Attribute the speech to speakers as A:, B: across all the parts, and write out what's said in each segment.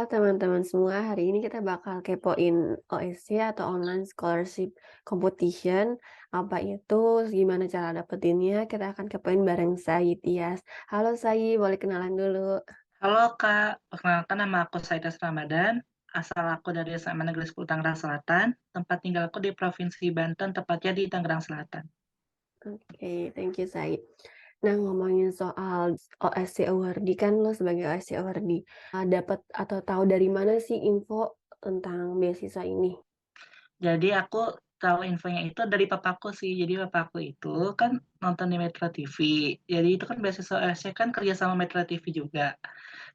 A: teman-teman semua, hari ini kita bakal kepoin OSC atau Online Scholarship Competition. Apa itu, gimana cara dapetinnya, kita akan kepoin bareng Sai Tias. Halo Sai, boleh kenalan dulu?
B: Halo Kak, perkenalkan nama aku Saidas Ramadan, asal aku dari SMA Negeri 10 Tangerang Selatan, tempat tinggal aku di Provinsi Banten, tepatnya di Tangerang Selatan.
A: Oke, thank you Sai. Nah, ngomongin soal OSC Awardee kan lo sebagai OSC Awardee, dapat atau tahu dari mana sih info tentang beasiswa ini?
B: Jadi aku tahu infonya itu dari papaku sih, jadi papaku itu kan nonton di Metro TV, jadi itu kan beasiswa OSC kan kerja sama Metro TV juga.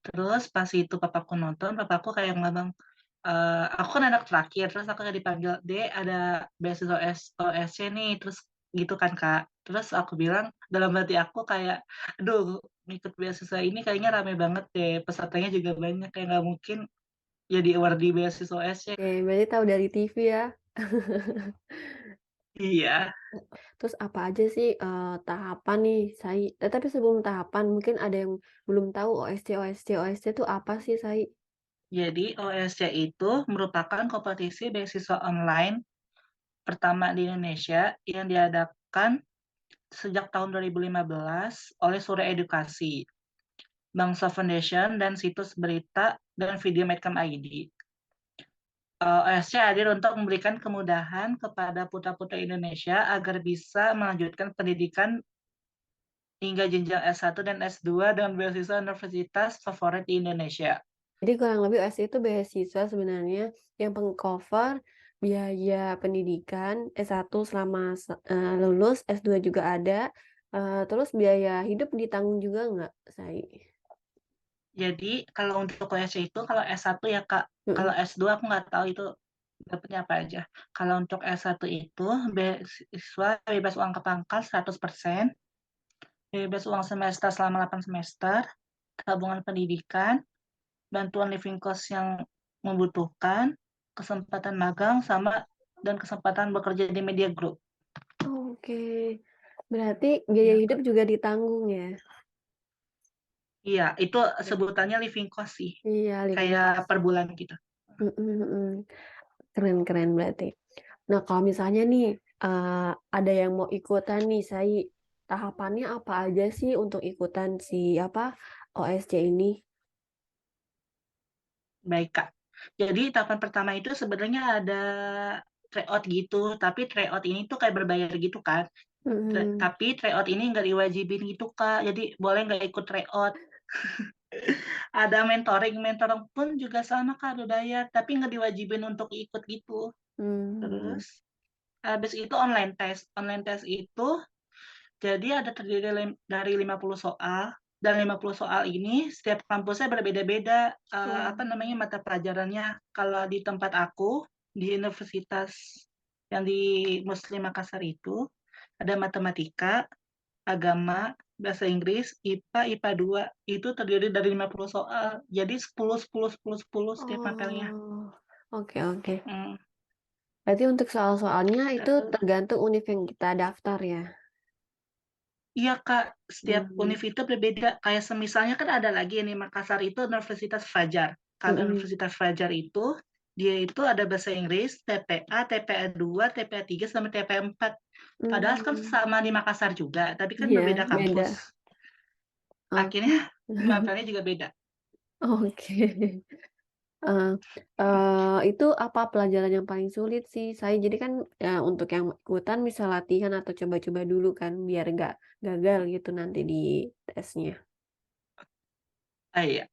B: Terus pas itu papaku nonton, papaku kayak ngomong, aku kan anak terakhir, terus aku kayak dipanggil, "Dek, ada beasiswa OSC nih," terus gitu kan, Kak. Terus aku bilang, dalam hati aku kayak, "Aduh, ngikut beasiswa ini kayaknya rame banget deh, pesertanya juga banyak, kayak nggak mungkin jadi awardee beasiswa OSC."
A: Oke, berarti tahu dari TV ya?
B: Iya,
A: Terus apa aja sih, tahapan nih tapi sebelum tahapan mungkin ada yang belum tahu OSC itu apa sih, Sai?
B: jadi OSC itu merupakan kompetisi beasiswa online pertama di Indonesia yang diadakan sejak tahun 2015 oleh Surya Edukasi, Bangsa Foundation, dan situs berita dan video Medcam ID. OSC hadir untuk memberikan kemudahan kepada putra-putri Indonesia agar bisa melanjutkan pendidikan hingga jenjang S1 dan S2 dengan beasiswa universitas favorit di Indonesia.
A: Jadi kurang lebih OSC itu beasiswa sebenarnya yang peng-cover biaya pendidikan S1 selama lulus, S2 juga ada, terus biaya hidup ditanggung juga nggak, Sai?
B: Jadi kalau untuk OSC itu kalau S1 ya Kak, kalau
A: Mhm.
B: S2 aku nggak tahu itu dapatnya apa aja. Kalau untuk S1 itu beasiswa bebas uang ke pangkal 100%, bebas uang semester selama 8 semester, tabungan pendidikan, bantuan living cost yang membutuhkan, kesempatan magang, sama dan kesempatan bekerja di media group.
A: Oke, berarti biaya
B: Ya,
A: hidup
B: Kak.
A: juga ditanggung ya?
B: Iya, itu
A: Iya.
B: sebutannya living cost sih,
A: Iya, living
B: kayak
A: cost.
B: per bulan gitu.
A: Mhm mhm. Keren keren berarti. Nah, kalau misalnya nih, ada yang mau ikutan nih, tahapannya apa aja sih untuk ikutan OSC ini?
B: Baik, Kak. Jadi tahapan pertama itu sebenarnya ada tryout gitu, tapi tryout ini tuh kayak berbayar gitu kan.
A: Mhm.
B: Tapi tryout ini nggak diwajibin gitu, Kak. Jadi boleh nggak ikut tryout. Ada mentoring, mentoring pun juga sama, Kak, berbayar, tapi nggak diwajibin untuk ikut gitu.
A: Mmm.
B: Terus habis itu online test. Online test itu jadi ada terdiri dari 50 soal, dan 50 soal ini setiap kampusnya berbeda-beda,
A: Oh.
B: apa namanya, mata pelajarannya. Kalau di tempat aku, di universitas yang di Muslim Makassar itu, ada matematika, agama, bahasa Inggris, IPA, IPA 2, itu terdiri dari 50 soal. Jadi 10 10 10 10 setiap mapelnya.
A: Oh. Oke oke.
B: Mhm,
A: Berarti untuk soal-soalnya itu
B: terus
A: tergantung univ yang kita daftar ya?
B: iya, Kak, setiap
A: Mmm.
B: univ itu berbeda, kayak semisalnya kan ada lagi nih Makassar itu Universitas Fajar. Kalau
A: Mhm.
B: Universitas Fajar itu, dia itu ada bahasa Inggris, TPA, TPA 2, TPA 3, sama TPA 4. Padahal kan
A: Mmm.
B: sama di Makassar juga, tapi kan
A: Iya,
B: berbeda
A: beda.
B: kampus.
A: Oh.
B: Akhirnya mapelnya juga beda.
A: Oke. Eee itu apa pelajaran yang paling sulit sih? Jadi kan, untuk yang ikutan bisa latihan atau coba-coba dulu kan biar nggak gagal gitu nanti di tesnya.
B: Iya,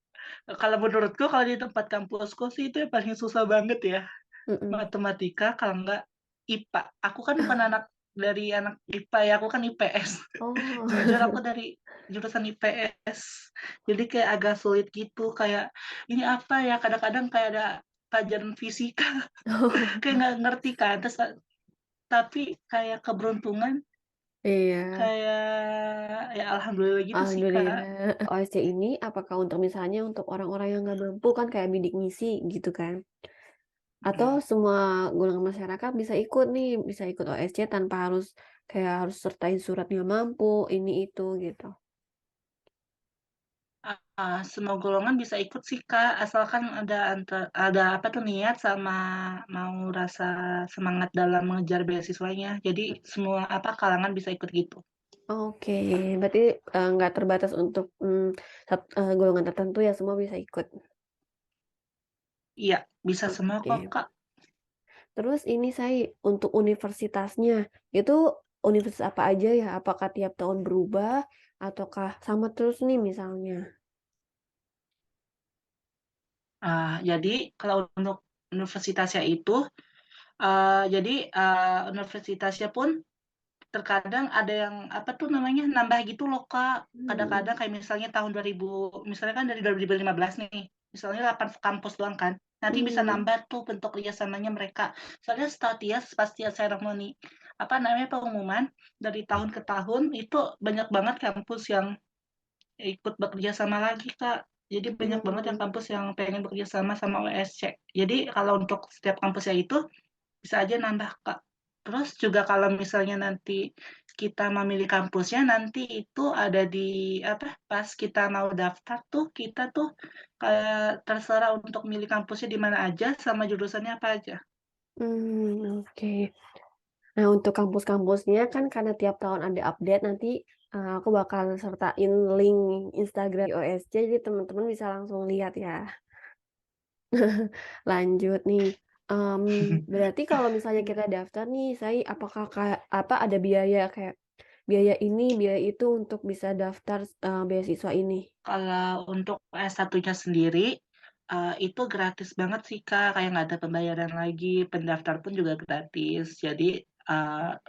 B: kalau menurutku kalau di tempat kampusku sih itu yang paling susah banget ya.
A: Mhm.
B: Matematika kalau enggak IPA. Aku kan bukan anak IPA ya, aku kan IPS. Jujur aku
A: Oh.
B: dari jurusan IPS. Jadi kayak agak sulit gitu, kayak, ini apa ya, kadang-kadang kayak ada pelajaran fisika, kayak nggak ngerti kan, terus, tapi kayak keberuntungan,
A: Iya,
B: kayak ya alhamdulillah gitu sih, Kak.
A: alhamdulillah. OSC ini apakah untuk misalnya untuk orang-orang yang nggak mampu kan kayak bidik misi gitu kan? Atau
B: Mhm.
A: semua golongan masyarakat bisa ikut nih, bisa ikut OSC tanpa harus sertain surat nggak mampu, ini itu gitu?
B: Semua golongan bisa ikut sih, Kak, asalkan ada apa tuh, niat sama mau rasa semangat dalam mengejar beasiswanya. Jadi semua apa, kalangan bisa ikut gitu.
A: Oke, berarti, nggak terbatas untuk, golongan tertentu ya, semua bisa ikut?
B: Iya, bisa semua kok,
A: Oke.
B: Kak.
A: Terus ini untuk universitasnya, itu universitas apa aja ya? Apakah tiap tahun berubah ataukah sama terus nih misalnya?
B: Jadi kalau untuk universitasnya itu, universitasnya pun terkadang ada yang, apa tuh namanya, nambah gitu loh, Kak.
A: Mmm,
B: Kadang-kadang kayak misalnya tahun 2000, misalnya kan dari 2015 nih, misalnya 8 kampus doang kan, nanti bisa
A: mmm,
B: nambah tuh bentuk kerjasamanya mereka. Soalnya setiap Tias pas tiap seremoni, apa namanya, pengumuman, dari tahun ke tahun itu banyak banget kampus yang ikut bekerja sama lagi, Kak. Jadi banyak banget yang
A: mmm,
B: kampus yang pengen bekerja sama sama OSC. Jadi kalau untuk setiap kampusnya itu bisa aja nambah, Kak. Terus juga kalau misalnya nanti kita memilih kampusnya, nanti itu ada di apa, pas kita mau daftar tuh, kita tuh kayak terserah untuk milih kampusnya di mana aja sama jurusannya apa aja.
A: oke. Nah, untuk kampus-kampusnya kan karena tiap tahun ada update nanti, aku bakal sertain link Instagram OSC jadi teman-teman bisa langsung lihat ya. Lanjut nih, berarti kalau misalnya kita daftar nih, apakah ada biaya kayak biaya ini, biaya itu untuk bisa daftar, beasiswa ini?
B: Kalau untuk S1-nya sendiri, itu gratis banget sih, Kak, kayak nggak ada pembayaran lagi, pendaftar pun juga gratis. Jadi,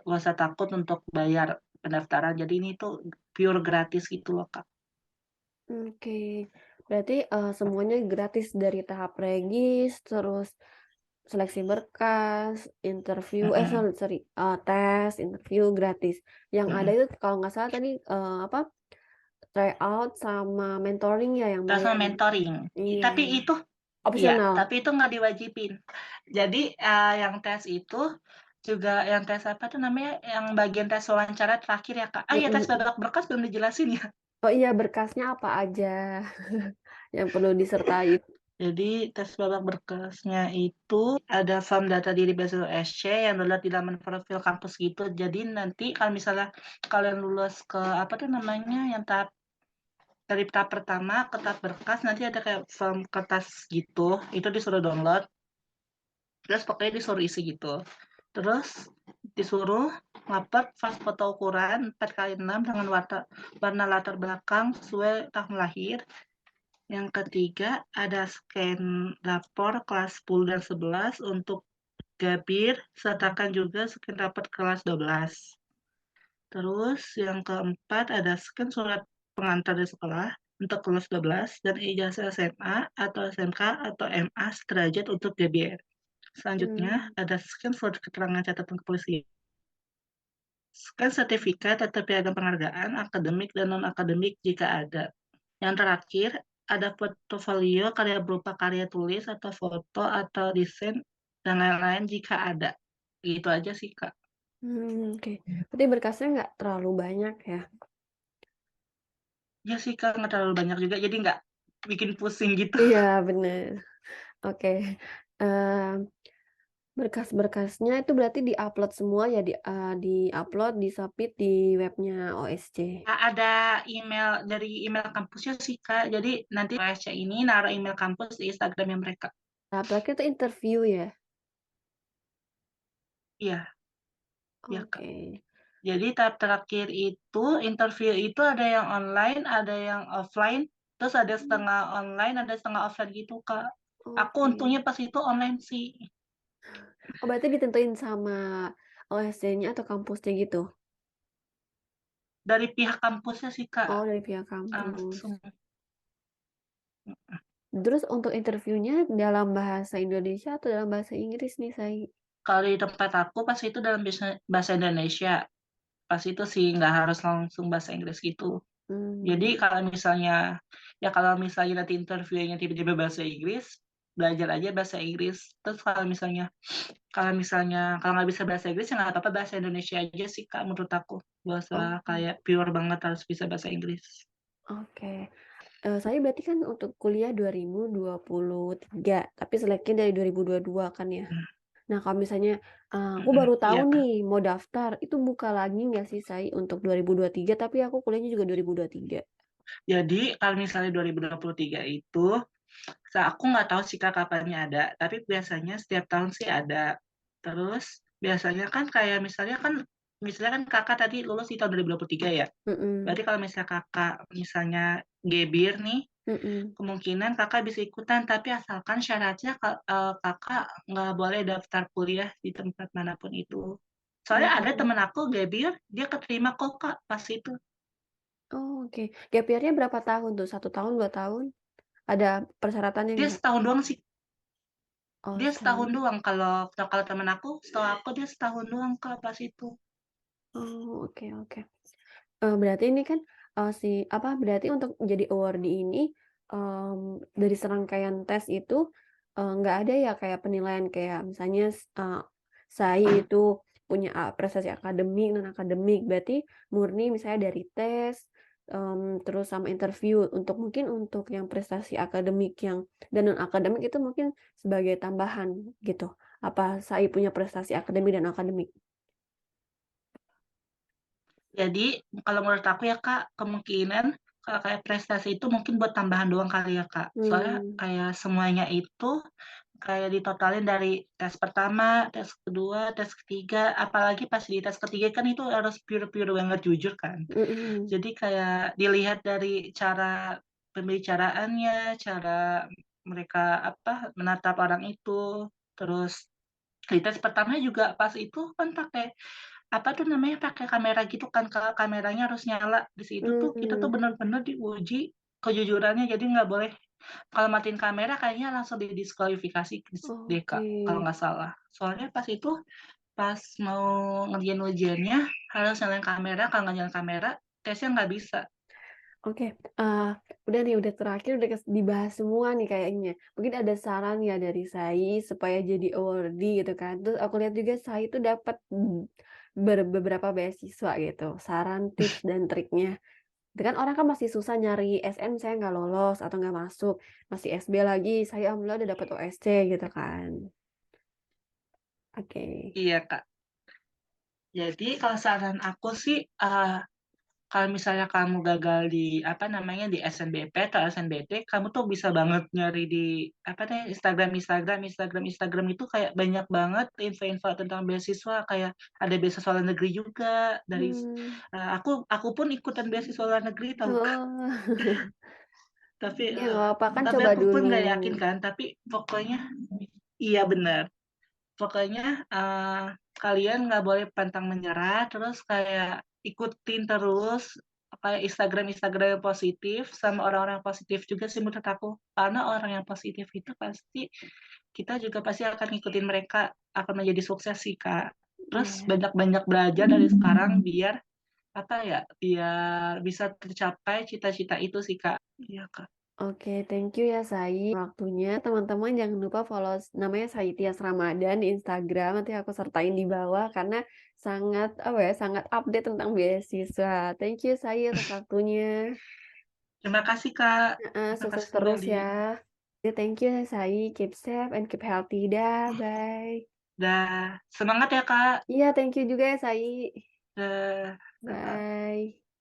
B: nggak usah takut untuk bayar pendaftaran, jadi ini tuh pure gratis gitu loh, Kak.
A: Oke, berarti, semuanya gratis dari tahap regis, terus seleksi berkas, interview
B: Mhm,
A: sorry sorry, tes, interview gratis. Yang ada
B: mhm.
A: itu kalau nggak salah tadi, tryout sama mentoring ya yang
B: Terus
A: bayar?
B: mentoring,
A: Iya
B: tapi
A: iya,
B: itu iya,
A: opsional?
B: tapi itu nggak diwajibin. Jadi, yang tes itu juga yang tes apa tuh namanya, yang bagian tes wawancara terakhir ya, Kak.
A: Mhm
B: Iya, tes
A: mhm.
B: babak berkas belum dijelasin ya.
A: Oh iya, berkasnya apa aja yang perlu disertai?
B: Jadi tes babak berkasnya itu ada form data diri beasiswa SC yang download di laman profil kampus gitu. Jadi nanti kalau misalnya kalian lulus ke apa tuh namanya, yang dari tahap pertama ke tahap berkas, nanti ada kayak form kertas gitu, itu disuruh download, terus pokoknya disuruh isi gitu. Terus disuruh ngupload file foto ukuran 4x6 dengan warna latar belakang sesuai tahun lahir. Yang ketiga, ada scan rapor kelas 10 dan 11 untuk Gabir, sertakan juga scan rapor kelas 12. Terus yang keempat, ada scan surat pengantar dari sekolah untuk kelas 12 dan ijazah SMA atau SMK atau MA sederajat untuk Gabir. Selanjutnya,
A: Mmm,
B: ada scan surat keterangan catatan kepolisian, scan sertifikat atau piagam penghargaan akademik dan non-akademik jika ada. Yang terakhir, ada portofolio karya berupa karya tulis atau foto atau desain dan lain-lain jika ada. Gitu aja sih, Kak.
A: oke. Berarti berkasnya nggak terlalu banyak ya?
B: Ya sih, Kak, nggak terlalu banyak juga, jadi nggak bikin pusing gitu.
A: Iya, bener. Oke, mmm, berkas-berkasnya itu berarti di-upload semua ya, di-upload, di-submit di webnya OSC?
B: Ada email dari email kampusnya sih, Kak. Jadi nanti OSC ini naruh email kampus di Instagramnya mereka.
A: Tahap terakhir itu interview ya?
B: Iya, iya, Kak.
A: Oke,
B: Jadi tahap terakhir itu, interview itu ada yang online, ada yang offline, terus ada
A: mmm,
B: setengah online, ada setengah offline gitu, Kak. Aku
A: oke.
B: untungnya pas itu online sih.
A: Oh, berarti ditentuin sama OSC-nya atau kampusnya gitu?
B: Dari pihak kampusnya sih, Kak,
A: Oh, dari pihak kampus.
B: langsung.
A: Terus untuk interviewnya dalam bahasa Indonesia atau dalam bahasa Inggris nih,
B: Kalau di tempat aku pas itu dalam bahasa Indonesia, pas itu sih nggak harus langsung bahasa Inggris gitu. Jadi
A: Mmm,
B: kalau misalnya nanti interviewnya tiba-tiba bahasa Inggris, belajar aja bahasa Inggris. Terus kalau nggak bisa bahasa Inggris ya nggak apa-apa bahasa Indonesia aja sih, Kak, menurut aku. Nggak usah
A: oke
B: kayak pure banget harus bisa bahasa Inggris.
A: oke. Saya berarti kan untuk kuliah 2023, tapi seleknya dari 2022 kan ya?
B: Mhm
A: Nah, kalau misalnya, aku
B: mhm,
A: baru tahu
B: iya, Kak.
A: nih mau daftar, itu buka lagi nggak sih Sai untuk 2023, tapi aku kuliahnya juga 2023?
B: Jadi kalau misalnya 2023 itu, aku nggak tahu sih Kak kapannya ada, tapi biasanya setiap tahun sih ada. Terus biasanya kan kayak misalnya kan Kakak tadi lulus di tahun 2023 ya?
A: Mhm,
B: Berarti kalau misalnya Kakak misalnya gebir nih,
A: mhm.
B: kemungkinan Kakak bisa ikutan, tapi asalkan syaratnya Kakak nggak boleh daftar kuliah di tempat manapun itu. Soalnya ada
A: Oh
B: temen aku gebir, dia keterima kok Kak pas itu.
A: oh, oke. Gap year-nya berapa tahun tuh? 1 tahun, 2 tahun? Ada persyaratannya
B: Dia
A: nggak?
B: setahun doang sih.
A: Oh,
B: Dia setahun
A: setahun.
B: doang kalau kalau temen aku, setahu aku dia setahun doang Kak pas itu.
A: Oh, oke oke. Berarti ini kan, berarti untuk jadi awardee ini, dari serangkaian tes itu, nggak ada ya kayak penilaian kayak misalnya saya itu punya prestasi akademik, non-akademik, berarti murni misalnya dari tes, terus sama interview untuk mungkin untuk yang prestasi akademik yang dan non-akademik itu mungkin sebagai tambahan gitu? Apa saya punya prestasi akademik dan akademik?
B: Jadi kalau menurut aku ya Kak, kemungkinan kayak prestasi itu mungkin buat tambahan doang kali ya Kak. Soalnya
A: Mmm,
B: kayak semuanya itu kayak ditotalin dari tes pertama, tes kedua, tes ketiga, apalagi pas di tes ketiga kan itu harus pure-pure banget jujur kan.
A: mhm,
B: Jadi kayak dilihat dari cara pembicaraannya, cara mereka menatap orang itu, terus di tes pertama juga pas itu kan pakai pakai kamera gitu kan, Kak, kameranya harus nyala. Di situ tuh kita tuh
A: mmm.
B: bener-bener diuji kejujurannya, jadi nggak boleh kalau matiin kamera kayaknya langsung didiskualifikasi deh,
A: Oke
B: Kak, kalau nggak salah. Soalnya pas itu, pas mau ngerjain ujiannya harus nyalain kamera, kalau nggak nyalain kamera, tesnya nggak bisa.
A: oke, udah nih, udah terakhir, udah dibahas semua nih kayaknya. Mungkin ada saran ya dari Sai supaya jadi awardee gitu kan. Terus aku lihat juga Sai itu dapat, beberapa beasiswa gitu. Saran, tips, dan triknya. Itu kan orang kan masih susah nyari SN saya nggak lolos atau nggak masuk, masih SB lagi, saya alhamdulillah udah dapat OSC gitu kan. Oke.
B: Iya, Kak. Jadi kalau saran aku sih, kalau misalnya kamu gagal di SNBP atau SNBT, kamu tuh bisa banget nyari di Instagram itu kayak banyak banget info-info tentang beasiswa, kayak ada beasiswa luar negeri juga
A: Mmm,
B: aku pun ikutan beasiswa luar negeri tahu, Kak.
A: oh.
B: Tapi,
A: Ya nggak apa-apa kan
B: tapi
A: coba
B: aku pun
A: dulu.
B: nggak yakin kan, tapi pokoknya iya bener. Pokoknya, kalian nggak boleh pantang menyerah, terus kayak ikutin terus kayak Instagram-Instagram yang positif, sama orang-orang positif juga sih menurut aku. Karena orang yang positif itu pasti kita juga pasti akan ngikutin mereka, akan menjadi sukses sih, Kak. Terus
A: Iya.
B: banyak-banyak belajar dari sekarang biar, biar bisa tercapai cita-cita itu sih, Kak. Iya, Kak.
A: Oke, thank you ya Sai waktunya. Teman-teman jangan lupa follow namanya Sai Tias Ramadan di Instagram. Nanti aku sertain di bawah karena sangat sangat update tentang beasiswa. Thank you Sai atas waktunya.
B: Terima kasih, Kak.
A: Heeh,
B: Terima
A: sukses
B: kasih
A: terus
B: kembali.
A: ya. Ya, thank you ya Sai. Keep safe and keep healthy. Dah, bye.
B: Dah, semangat ya, Kak.
A: Iya, thank you juga ya Sai.
B: Dah, Kakak.
A: Bye.